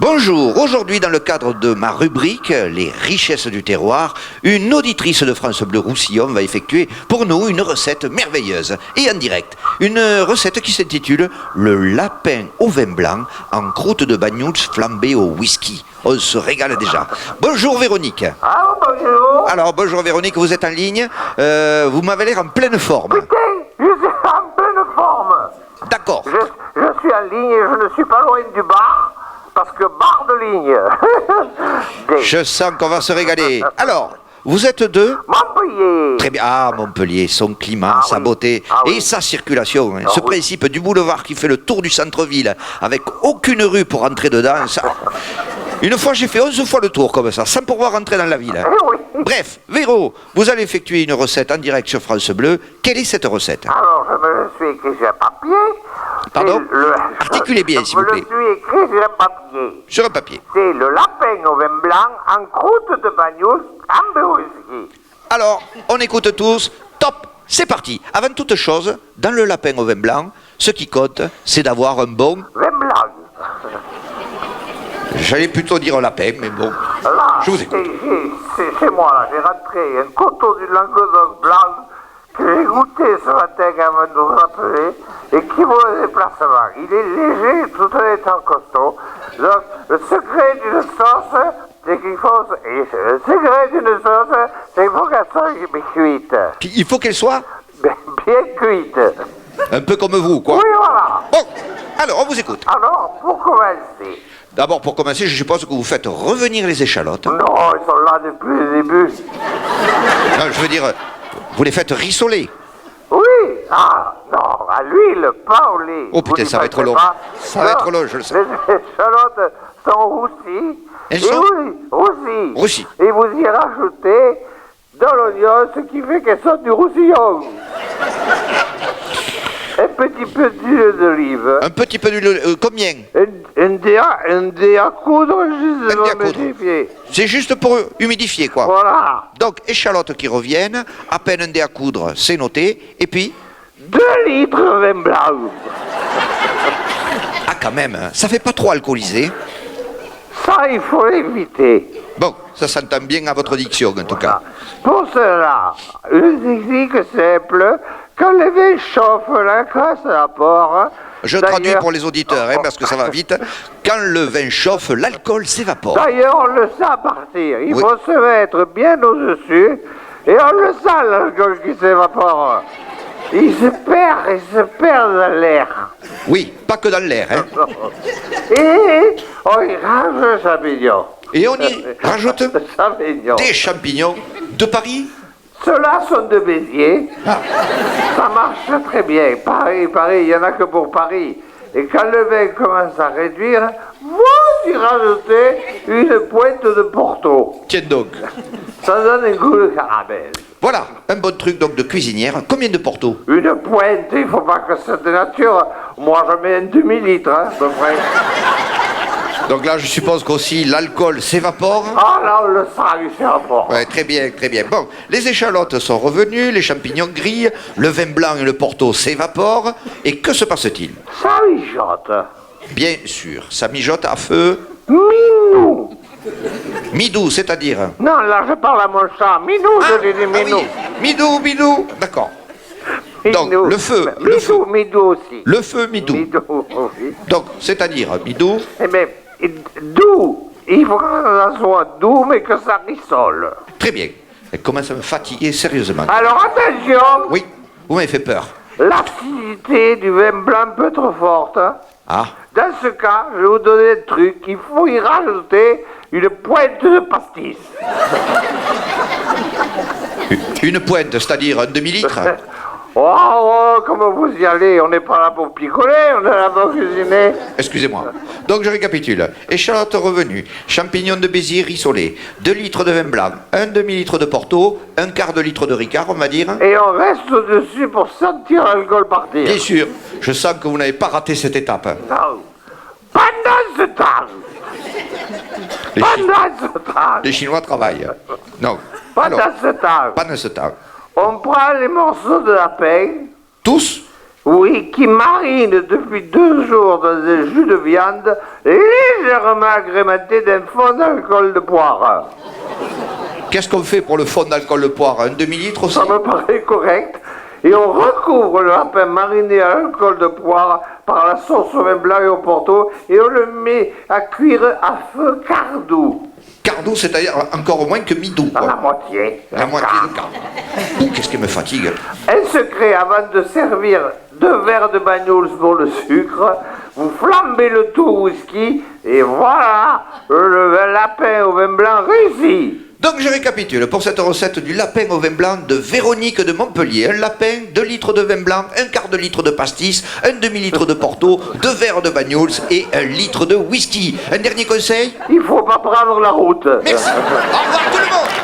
Bonjour, aujourd'hui dans le cadre de ma rubrique Les richesses du terroir, une auditrice de France Bleu Roussillon va effectuer pour nous une recette merveilleuse et en direct. Une recette qui s'intitule Le lapin au vin blanc en croûte de bagnoules flambée au whisky. On se régale déjà. Bonjour Véronique. Ah, bonjour. Alors bonjour Véronique, vous êtes en ligne, vous m'avez l'air en pleine forme. Putain, je suis en pleine forme. D'accord. Je suis en ligne et je ne suis pas loin du bar, parce que bar de ligne. Je sens qu'on va se régaler. Alors, vous êtes de Montpellier. Très bien. Ah, Montpellier, son climat, Ah sa oui. beauté Ah et oui. sa circulation. Ah Ce oui. principe du boulevard qui fait le tour du centre-ville avec aucune rue pour entrer dedans. Ça... Une fois, j'ai fait 11 fois le tour comme ça, sans pouvoir rentrer dans la ville. Eh oui. Bref, Véro, vous allez effectuer une recette en direct sur France Bleu. Quelle est cette recette? Alors, je me le suis écrit sur un papier. Pardon Et Articulez bien, s'il vous plaît. Je me le suis écrit sur un papier. Sur un papier. C'est le lapin au vin blanc en croûte de bagnoules en whisky. Alors, on écoute tous. Top, c'est parti. Avant toute chose, dans le lapin au vin blanc, ce qui compte, c'est d'avoir un bon... Vin blanc. J'allais plutôt dire lapin, mais bon. Là, Je vous écoute. c'est moi, là. J'ai rentré un coteau du Languedoc blanc que j'ai goûté ce matin avant de vous rappeler et qui vaut le déplacement. Il est léger tout en étant costaud. Donc, le secret d'une sauce, c'est qu'il faut... Le secret d'une sauce, c'est qu'il faut qu'elle soit bien cuite. Il faut qu'elle soit Bien cuite. un peu comme vous, quoi. Oui, voilà. Bon, alors, on vous écoute. Alors, pour commencer... D'abord, pour commencer, je suppose que vous faites revenir les échalotes. Non, ils sont là depuis le début. Non, je veux dire, vous les faites rissoler. Oui, ah, non, à l'huile, pas au lait. Oh, putain, Vous n'y ça va être pensez long. pas. Ça va Non, être long, je le sais. Les échalotes sont roussies. Elles Et sont oui, roussies. Roussies. Et vous y rajoutez dans l'oignon, ce qui fait qu'elles sont du roussillon. Un petit peu d'huile d'olive. Un petit peu d'huile. Combien? Un dé à coudre juste Un dé à pour coudre. humidifier. C'est juste pour humidifier, quoi. Voilà. Donc, échalotes qui reviennent, à peine un dé à coudre, c'est noté. Et puis, 2 litres de vin blanc. ah, quand même, hein, ça fait pas trop alcoolisé. Ça, il faut l'éviter. Bon, ça s'entend bien à votre diction, en tout cas. Pour cela, une technique simple, quand le vin chauffe, la graisse s'évapore. Je traduis pour les auditeurs, hein, parce que ça va vite. Quand le vin chauffe, l'alcool s'évapore. D'ailleurs, on le sent partir. Il Oui. faut se mettre bien au-dessus, et on le sent, l'alcool qui s'évapore. Il se perd dans l'air. Oui, pas que dans l'air, hein. Et on y range le champignon. Et on y rajoute Le champignon. des champignons de Paris. Ceux-là sont de Béziers. Ah. Ça marche très bien. Paris, il n'y en a que pour Paris. Et quand le vin commence à réduire, vous y rajoutez une pointe de Porto. Tiens donc. Ça donne un goût de caramel. Voilà, un bon truc donc de cuisinière. Combien de Porto? Une pointe, il ne faut pas que c'est de nature. Moi, je mets un demi-litre, hein, à peu près. Donc là, je suppose qu'aussi l'alcool s'évapore. Ah là, on le sent, il s'évapore. Ouais, très bien, très bien. Bon, les échalotes sont revenues, les champignons grillent, le vin blanc et le Porto s'évaporent. Et que se passe-t-il? Ça mijote. Bien sûr, ça mijote à feu Minou. mi-doux, c'est-à-dire... Non, là, je parle à mon chat. Minou, je lui dis minou. mi-doux, mi-doux, d'accord. Donc, Minou. le feu, Midou, le feu. Midou aussi. Le feu mi-doux. Midou, oui. Donc, c'est-à-dire mi-doux, Eh bien, doux. Il faut que ça soit doux, mais que ça rissole. très bien. Elle commence à me fatiguer sérieusement. Alors, attention. Oui, vous m'avez fait peur. L'acidité du vin blanc peut être forte. Hein. Ah, Dans ce cas, je vais vous donner un truc. Il faut y rajouter une pointe de pastis. une pointe, c'est-à-dire un demi-litre. Oh, oh, comment vous y allez? On n'est pas là pour picoler, on est là pour cuisiner. Excusez-moi. Donc je récapitule. Échalotes revenues, champignons de Béziers rissolés, 2 litres de vin blanc, un demi-litre de Porto, un quart de litre de Ricard, on va dire. Et on reste dessus pour sentir l'alcool partir. Bien sûr, je sens que vous n'avez pas raté cette étape. Non. Pendant ce temps, Les, Chi- pendant ce temps, les Chinois travaillent. Non. Alors, pendant ce temps, pendant ce temps. on prend les morceaux de lapin. Tous? Oui, qui marine depuis 2 jours dans un jus de viande légèrement agrémenté d'un fond d'alcool de poire. Qu'est-ce qu'on fait pour le fond d'alcool de poire? Un demi-litre aussi? Ça me paraît correct. Et on recouvre le lapin mariné à l'alcool de poire par la sauce au vin blanc et au porto et on le met à cuire à feu cardou. Cardou, c'est-à-dire encore moins que midou. À la moitié. La moitié de cardou. Qu'est-ce qui me fatigue? Un secret avant de servir 2 verres de bagnols pour le sucre, vous flambez le tout au whisky et voilà, le lapin au vin blanc réussi. Donc je récapitule pour cette recette du lapin au vin blanc de Véronique de Montpellier. Un lapin, 2 litres de vin blanc, 1/4 de litre de pastis, un demi-litre de porto, 2 verres de bagnols et 1 litre de whisky. Un dernier conseil? Il faut pas prendre la route. Merci. Au revoir tout le monde.